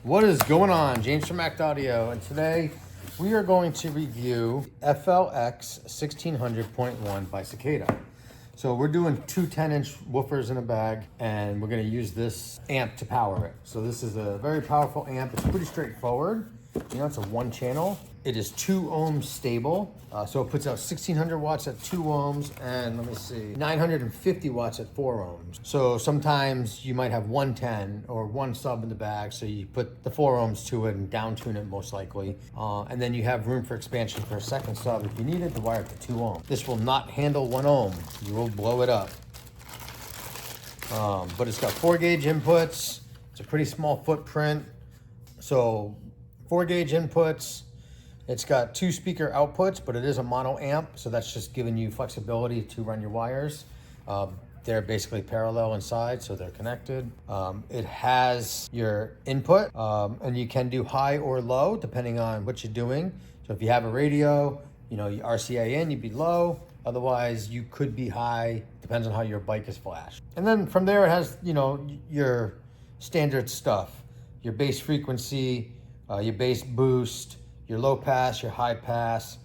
What is going on? James from Act Audio, and today we are going to review FLX1600.1 by Cicada. So we're doing two 10-inch woofers in a bag, and we're going to use this amp to power it. So this is a very powerful amp. It's pretty straightforward. You know, it's a one channel. It is 2 ohms stable. So it puts out 1600 watts at 2 ohms and let me see, 950 watts at 4 ohms. So sometimes you might have 110 or one sub in the bag. So you put the 4 ohms to it and down tune it most likely. And then you have room for expansion for a second sub if you need it to wire it to 2 ohms. This will not handle 1 ohm. You will blow it up. But it's got 4 gauge inputs. It's a pretty small footprint. So 4 gauge inputs. It's got 2 speaker outputs, but it is a mono amp, so that's just giving you flexibility to run your wires. They're basically parallel inside, so they're connected. It has your input, and you can do high or low depending on what you're doing. So if you have a radio, you know, you RCA in, you'd be low. Otherwise, you could be high. Depends on how your bike is flashed. And then from there, it has, you know, your standard stuff, your bass frequency, your bass boost, your low pass, your high pass,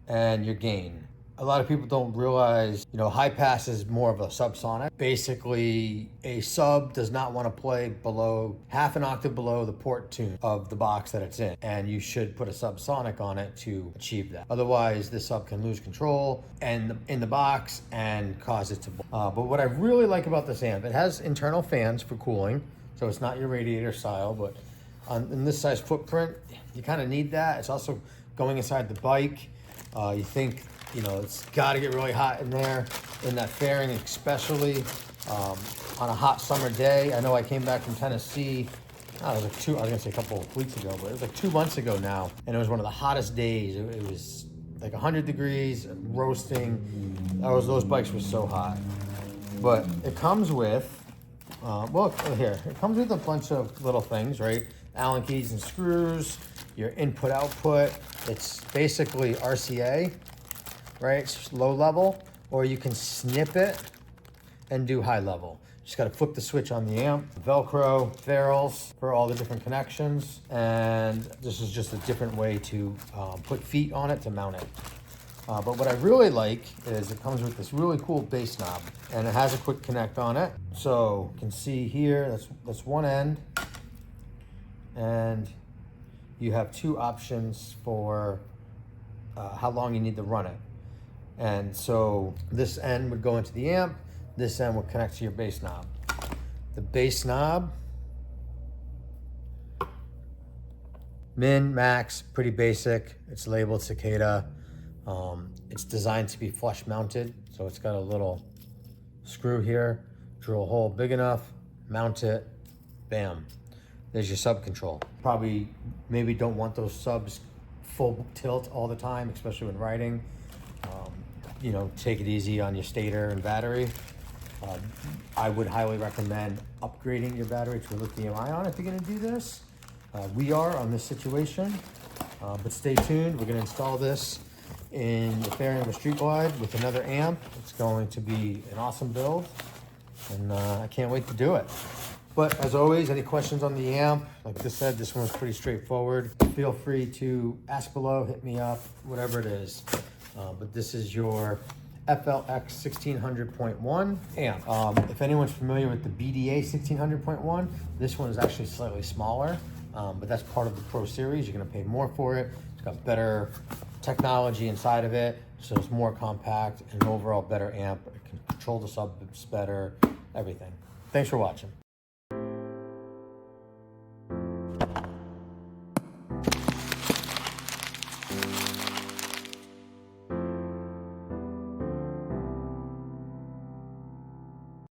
and your gain. A lot of people don't realize, you know, high pass is more of a subsonic. Basically, a sub does not want to play below half an octave below the port tune of the box that it's in, and you should put a subsonic on it to achieve that. Otherwise, this sub can lose control and in the box and cause it to. But what I really like about this amp, it has internal fans for cooling, so it's not your radiator style, but in this size footprint, you kind of need that. It's also going inside the bike. You think, you know, it's got to get really hot in there, in that fairing especially, on a hot summer day. I know I came back from Tennessee, it was like I was gonna say a couple of weeks ago, but it was like 2 months ago now, and it was one of the hottest days. It was like 100 degrees, roasting. Those bikes were so hot. But it comes with, well, here, it comes with a bunch of little things, right? Allen keys and screws, your input output. It's basically RCA, right? It's low level, or you can snip it and do high level. Just got to flip the switch on the amp. Velcro ferrules for all the different connections, and this is just a different way to put feet on it to mount it. But what I really like is it comes with this really cool bass knob, and it has a quick connect on it. So you can see here, that's one end. And you have 2 options for how long you need to run it. And so this end would go into the amp, this end would connect to your bass knob. The bass knob, min, max, pretty basic. It's labeled Cicada. It's designed to be flush mounted, so it's got a little screw here, drill a hole big enough, mount it, bam. There's your sub control. Probably maybe don't want those subs full tilt all the time, especially when riding. You know, take it easy on your stator and battery. I would highly recommend upgrading your battery to a lithium ion if you're gonna do this. We are on this situation, but stay tuned. We're gonna install this in the fairing of a street glide with another amp. It's going to be an awesome build, and I can't wait to do it. But as always, any questions on the amp, like I said, this one's pretty straightforward. Feel free to ask below, hit me up, whatever it is. But this is your FLX1600.1 amp. If anyone's familiar with the BDA 1600.1, this one is actually slightly smaller, but that's part of the Pro Series. You're gonna pay more for it. It's got better technology inside of it, so it's more compact and an overall better amp. It can control the subs better, everything. Thanks for watching.